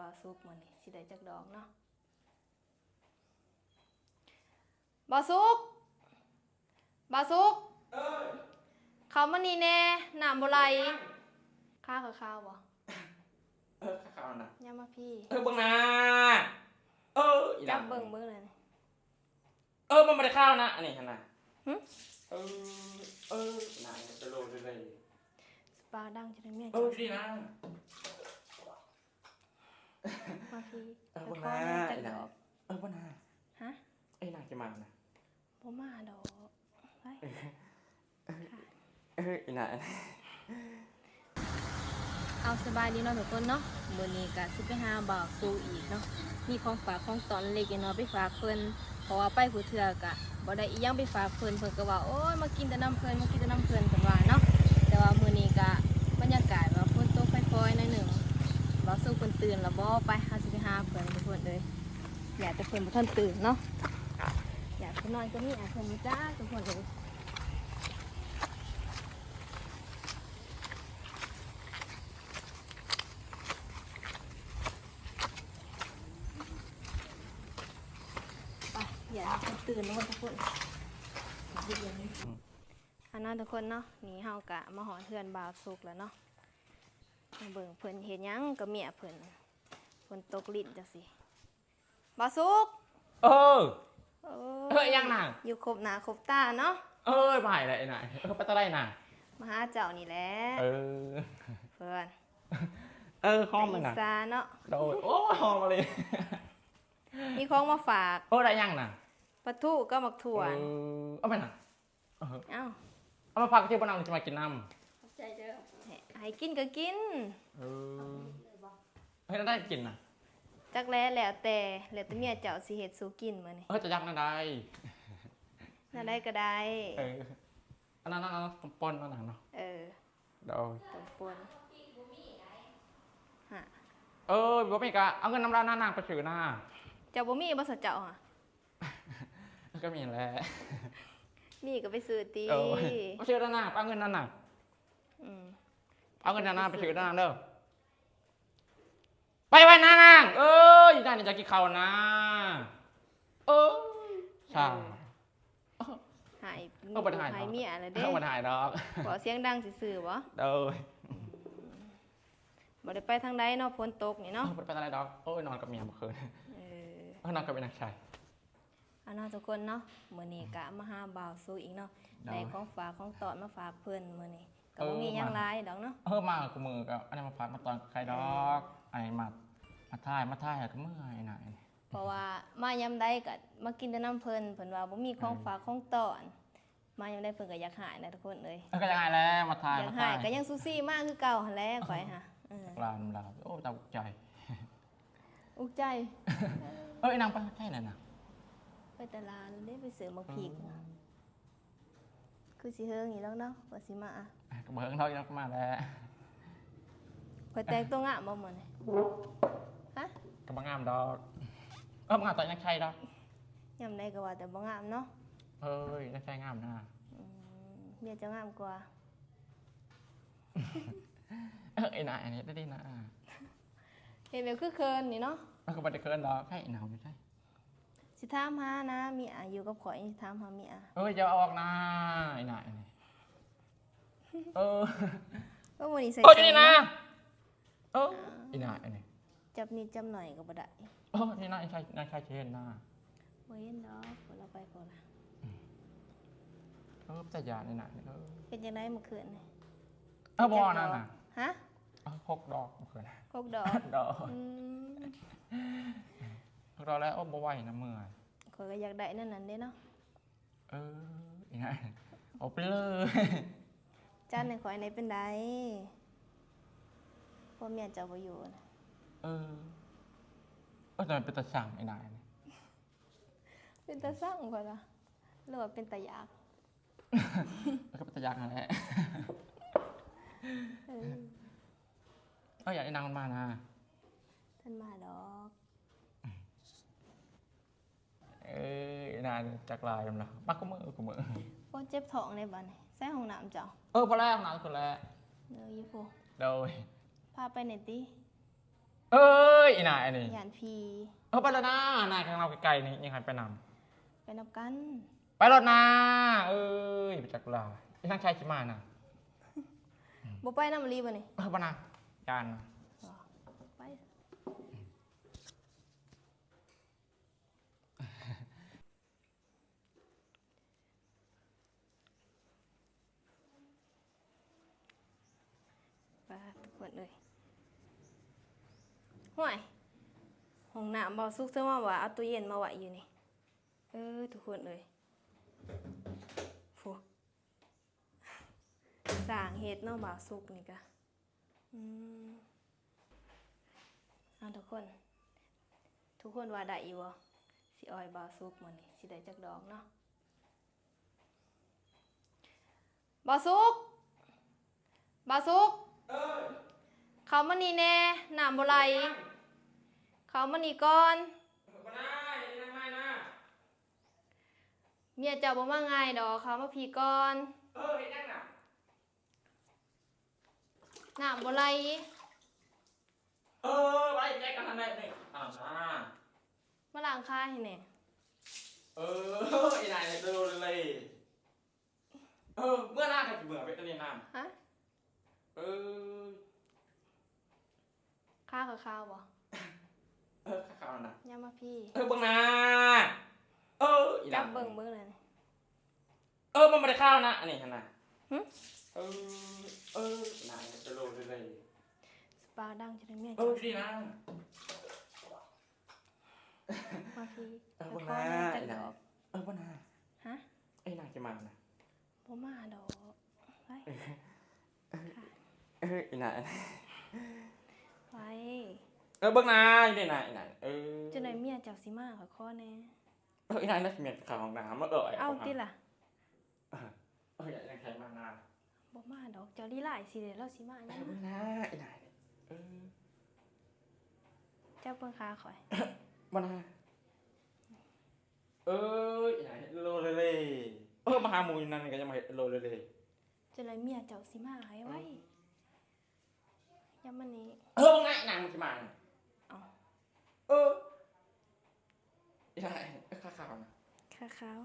บาวซุกมันนี่สิได้จักดอกเนาะบาวซุกเขามานี่แน่น้ำบ่ไหลข้ากับข้าวบ่ข้าวนะย่ามาพี่เบิ่งนะจับเบิ่งเลยมันไม่ได้ข้าวนะอันนี้ขนาดนายจะโลเลยสปาดังจะได้เมียดีนะมาพี่เบิ่งนะจักดอกเบิ่งนะฮะนายจะมานะบ่มาดอกไปนายเอาสบายดีเนาะทุกคนเนาะมื้อนี้ก็สิไปหาบ่าวสู้อีกเนาะมีของฝากของตอนเล็กน้อยไปฝากเพิ่นเพราะว่าไปผู้เทื่อก็บ่ได้อีหยังไปฝากเพิ่นก็ว่าโอ้ยมากินแต่น้ำเพิ่นเพิ่นว่าเนาะแต่ว่ามื้อนี้ก็บรรยากาศว่าฝนตกปล่อยๆหน่อยหนึ่งบ่าวสู้เพิ่นตื่นแล้วบ่ไปเฮาสิไปหาเพิ่นทุกคนเลยอยากแต่เพิ่นบ่ทันตื่นเนาะอยากเพิ่นนอนก็มีเพิ่นจ้าทุกคนเลยอย่าตื่นนะทุกคนอันนั้นทุกคนเนาะนี่เฮากะมาหอเทือนบ่าวสุกแล้วเนาะเบิ่งเพิ่นเห็นยังกับเมียเพิ่นตกลิ้นจังสิบ่าวสุกยังน่ะอยู่ครบหน้าครบตาเนาะไปเลยน่ะไปตะไลน่ะมาหาเจ้านี่แหละเพิ่นห้องมันน่ะซาเนาะโดยห้องมาเลยมีของมาฝากได้ยังน่ะปลาทูก็หมักถั่วเอาไปน่ะเอามาพักที่บ้านเราจะมากินน้ำใจเด้อให้กินก็กินให้ได้กินน่ะจักแล้วแต่เมียเจ้าสิเฮ็ดสู่กินมื้อนี้จะยักน่าได้ก็ได้อันนั้นต้มปนนั่นน่ะเนาะโดยต้มปนบ่มีกะเอาเงินน้ำร้านนางไปซื้อหน้าเจ้าบ่มีบ่ซะเจ้าฮะก็มีแหละมีก็ไปซื้อตีไปซื้อด้านหน้าเอาเงินนั่นน่ะเอาเงินด้านหน้าไปซื้อด้านหน้าเด้อไปนางอยู่ด้านนี้จะกินข้าวนะใช่หายหายเมียอะไรเด้บ่หายดอกขอเสียงดังซื่อๆบ่บ่ได้ไปทางใดเนาะฝนตกนี่เนาะไปทางใดดอกนอนกับเมียเมื่อคืนนอนกับเป็นนักชายอันนั้นทุกคนเนาะมื้อนี้กะมาหาบ่าวสู้อีกเนาะได้ของฝากของตอนมาฝากเพิ่นมื้อนี้ก็บ่มีหยังหลายดอกเนาะมากับมือก็อันนี้มาฝากมาตอนใครดอกไอ้มาถ่ายก็เมื่อยน่ะเพราะว่ามายามใดก็มากินแต่น้ำเพิ่นว่าบ่มีของฝากของตอนมายามใดเพิ่นก็อยากหายนะทุกคนเอ้ยก็อยากหายแล้วมาถ่ายอยากหายก็ยังซูซี่มากคือเก่าหั่นแหละข่อยฮะลาตาอุกใจนางไปใช่ไหนน่ะไปตลาดได้ไปซื้อมาผีกคือสิเฮิงอยู่แล้วเนาะว่าสิมาก็เบิ่งเท่านี้มาแล้วข่อยแต่งตัวงามบ่มื้อนี้ฮะก็บ่งามดอกบ่งามตอนยังใช่ดอกยามใดก็ว่าแต่บ่งามเนาะยังใช่งามนะเมียจะงามกว่าไอ้นายอันนี้ได้ดีนะเห็นแบบคือเคินนี่เนาะก็บ่ได้เคินดอกแค่หนาวอยู่ใช่สิถามหานะมีอยู่กับข่อยสิถามหามีจะออกนะไอ้นายนี่ก็มื้อนี้ใส่จะนี่นะไอ้นายนี่จับนิดจับหน่อยก็บ่ได้นี่นายใช่เช่นนะบ่เห็นดอกคนเราไปก่อนแต่ยาไอ้นายเป็นจังได๋เมื่อคืนนี่บ่นั่นน่ะฮะ6 ดอกเมื่อคืน6 ดอก6 ดอกแล้วบ่ไหวนะเมื่อยข่อยก็อยากได้นั่นเด้เนาะอีไงเอาไปเลยจานในข่อยไหนเป็นไดพ่อเมียเจ้าบ่อยู่นะจะเป็นตาสั่งไอ้นายเป็นตาสั่งข่อยล่ะหรือว่าเป็นตาอยากก็เป็นตาอยากนั่นแหละอยากไอ้นางมันมานะท่านมาดอกนานจากลายมันละปักก็มือพ่อเจ็บท้องในบ้านใส่ห้องน้ำเจ้าพอแล้วห้องน้ำคนแล้วยี่ปูโดยพาไปไหนตี อีนายอันนี้ ยานพี ไปแล้วนะนายข้างเราไกลๆนี่ยังไงไปน ไปนับกัน ำไปรถนะไปจากลาที่ทางชายชิมานะ บ่ไปน้ำรีบ่นี่ ปะนะจาน ไปไปทุกคนเลยห่วยห้องน้ำบ่ซุกซะว่าว่าเอาตู้เย็นมาไว้อยู่นี่ทุกคนเลยฟูสร้างเฮ็ดเนาะบ่าวซุกนี่กะเอาทุกคนว่าได้อยู่บ่สิออยบ่าวซุกมื้อนี้สิได้จักดอกเนาะบ่าวซุกเข้ามานี่แน่น้ำบ่ไหลเข้ามานี่ก่อนเมียเจ้าบ่มาง่ายดอกเข้ามาพี่ก่อนเฮ็ดจังน่ะน้ำบ่ไหลไปแยกกันทันได้นี่มาล้างคาให้แหน่อีนายเร็วเลยเมื่อหน้ากันเบื่อไปตะเลียนน้ำฮะข้ากับข้าวบ่ข้าวนะ ย่ามาพี่เบิ่งนะอี จั นาย บเบิ่งเลย มันไม่ได้ข้าวนะอันนี้ขนาดนายเร็วเลย สปาดังจะได้เมีย ดีนะ มาพี่ เบิ่งนะอีนายเบิ่งนะ ฮะไอ้นายจะมานะบ่มาดอกไปอีนายไปเบิ่งนะอีนายจะได้เมียเจ้าสิมาขอแน่อีนายน่าจะมีข่าวของน้ำมาเอาติล่ะอยากใครมานาบ่มาดอกเจ้าลีลายสิเด้เราสิมาหยังเบิ่งนะอีนายเจ้าเบิ่งขาข่อยบ่นะอีนายโลเลยมาหาหมูอยู่นั่นก็จะมาโลเลยจะได้เมียเจ้าสิมาให้ไว้ยามมื้อนี้เบิ่งนะอีนายมันสิมาเอาอีนายข้าวนะข้าว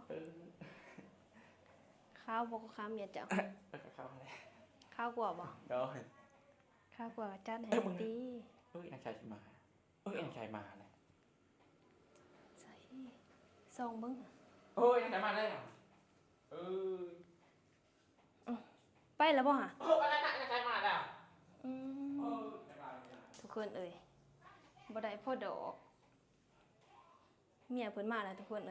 ข้าวบ่ข้าวเมียเจ้าข้าวอะไรข้าวกว่าบ่เดี๋ยวข้าวกว่าจัดให้ตีนางชายสิมานางชายมาเลยใส่ส่องเบิ่งนางชายมาได้เหรอไปแล้วบ่ฮะอะไรนะนางชายมาแล้วทุกคนบ่ได้พ่อดอกเมียเพิ่นมาแล้วทุกคน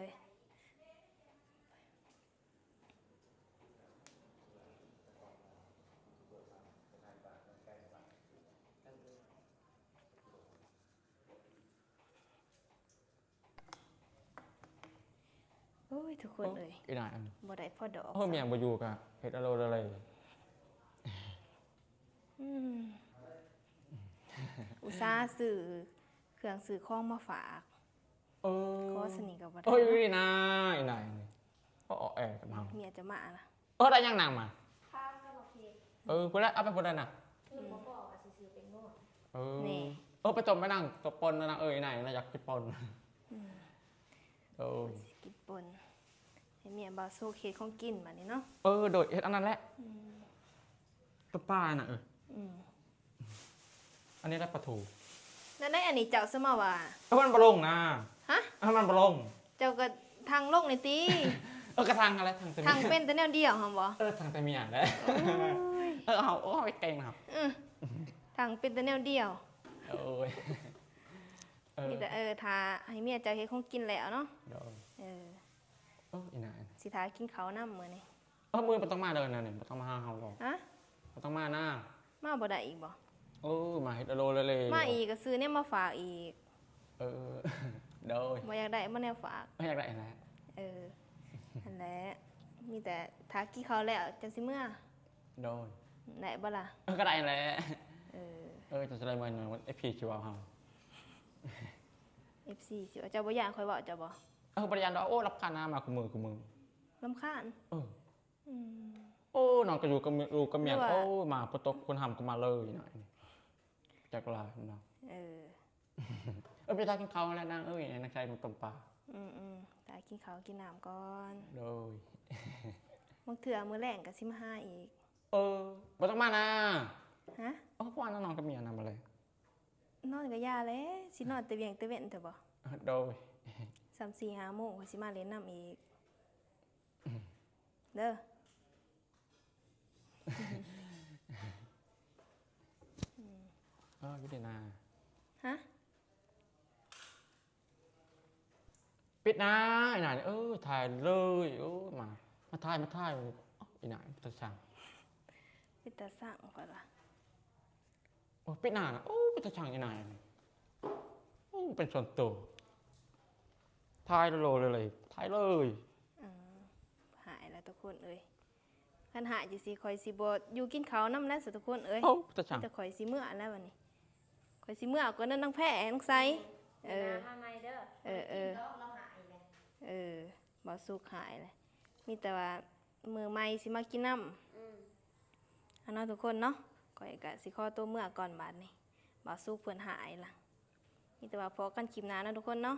ทุกคนอีนายบ่ได้พ่อดอกเมียบ่อยู่กะเฮ็ดอะไรอุตส่าห์ซื้อเครื่องซื้อของมาฝากขอสนิทกับบ่ได้อีนายกับเฮาเมียจะมาล่ะได้ยังนางมาข้าวก็บ่เพพุ่นละเอาไปพุ่นละน่ะบ่บอกว่าสิซื้อเป็นโง่นี่ไปต้มไปนั่งตบปนนางนายน่าอยากกินปนกินปนให้เมียบ่าวโซเคของกินมานี่เนาะโดยเฮ็ดอันนั้นแหละป้าน่ะอันนี้ได้ปลาทูแล้วได้อันนี้เจ้าซะมาว่ามันบ่ลงนะฮะมันบ่ลงเจ้าก็ทางลงนี่ติกระทางอะไรทางเป็นแต่แนวเดียวหั่นบ่ทางแต่เมียแหละเอาไปเก่งครับทางเป็นแต่แนวเดียวมีแต่ถ้าให้เมียเจ้าเฮ็ดของกินแล้วเนาะอีนายสิทากินข้าวนำมื้อนี้มื้อบ่ต้องมาเด้อนั่นนี่บ่ต้องมาหาเฮาหรอกฮะบ่ต้องมานะมาบ่ได้อีกบ่มาเฮ็ดโลเลยมาอีกก็ซื้อเนี่ยมาฝากอีกโดยบ่อยากได้บ่แนวฝากบ่อยากได้แหละนั่นแหละมีแต่ทากินข้าวแล้วจังสิเมื่อโดยได้บ่ล่ะก็ได้แหละจะได้มาหน่อยว่า FP สิว่าเฮา FC สิว่าเจ้าบ่ย่านข่อยเว้าเจ้าบ่บ่ได้ย่านดอกรับค่าน้ำมาคุมือรำคาญน้องก็อยู่กับเมียมาปตกคนทำก็มาเลยหน่อยจักลาเนาะ ไปทานกินข้าวแล้วนางนางชายมันต้มปลา แต่กินข้าวกินน้ำก่อน โดย บางเถื่อมื้อแรงก็สิมาหาอีก บ่ต้องมานะ ฮะ พ่อน้องกับเมียนำมาเลย นอนก็ยาแล้วสินอนแต่เวียงแต่เว้นเถอะบ่ โดย 3-4-5 โมงก็สิมาเล่นน้ำอีกเด้อ ยุตินา ฮะ ปิดนะไอ้หน่ายถ่ายเลยมาถ่ายไอ้หน่ายตะช่าง เป็นตาสั่งก่อนล่ะ ปิดหน้านะเป็นตะช่างไอ้หน่ายเป็นส่วนตัวถ่ายโลเลยถ่ายเลย หายแล้วทุกคนเอ้ยคันหายจังซี่ข่อยสิบ่อยู่กินข้าวนํนะสุทุกคนเอ้ย ตะช่าง แต่ข่อยสิเมื่อแล้วบัดนี้ข่อยสิเมื่อก่อนนั้นน้องแพ้น้องไซมาใหม่เด้อเราหายเลย บ่สุกหายเลยมีแต่ว่ามือใหม่สิมากินน้ำอันนั้นทุกคนเนาะข่อยก็สิขอตัวเมื่อก่อนบัดนี้บ่สุกเพิ่นหายล่ะมีแต่ว่าพอกันคลิปหน้านะทุกคนเนาะ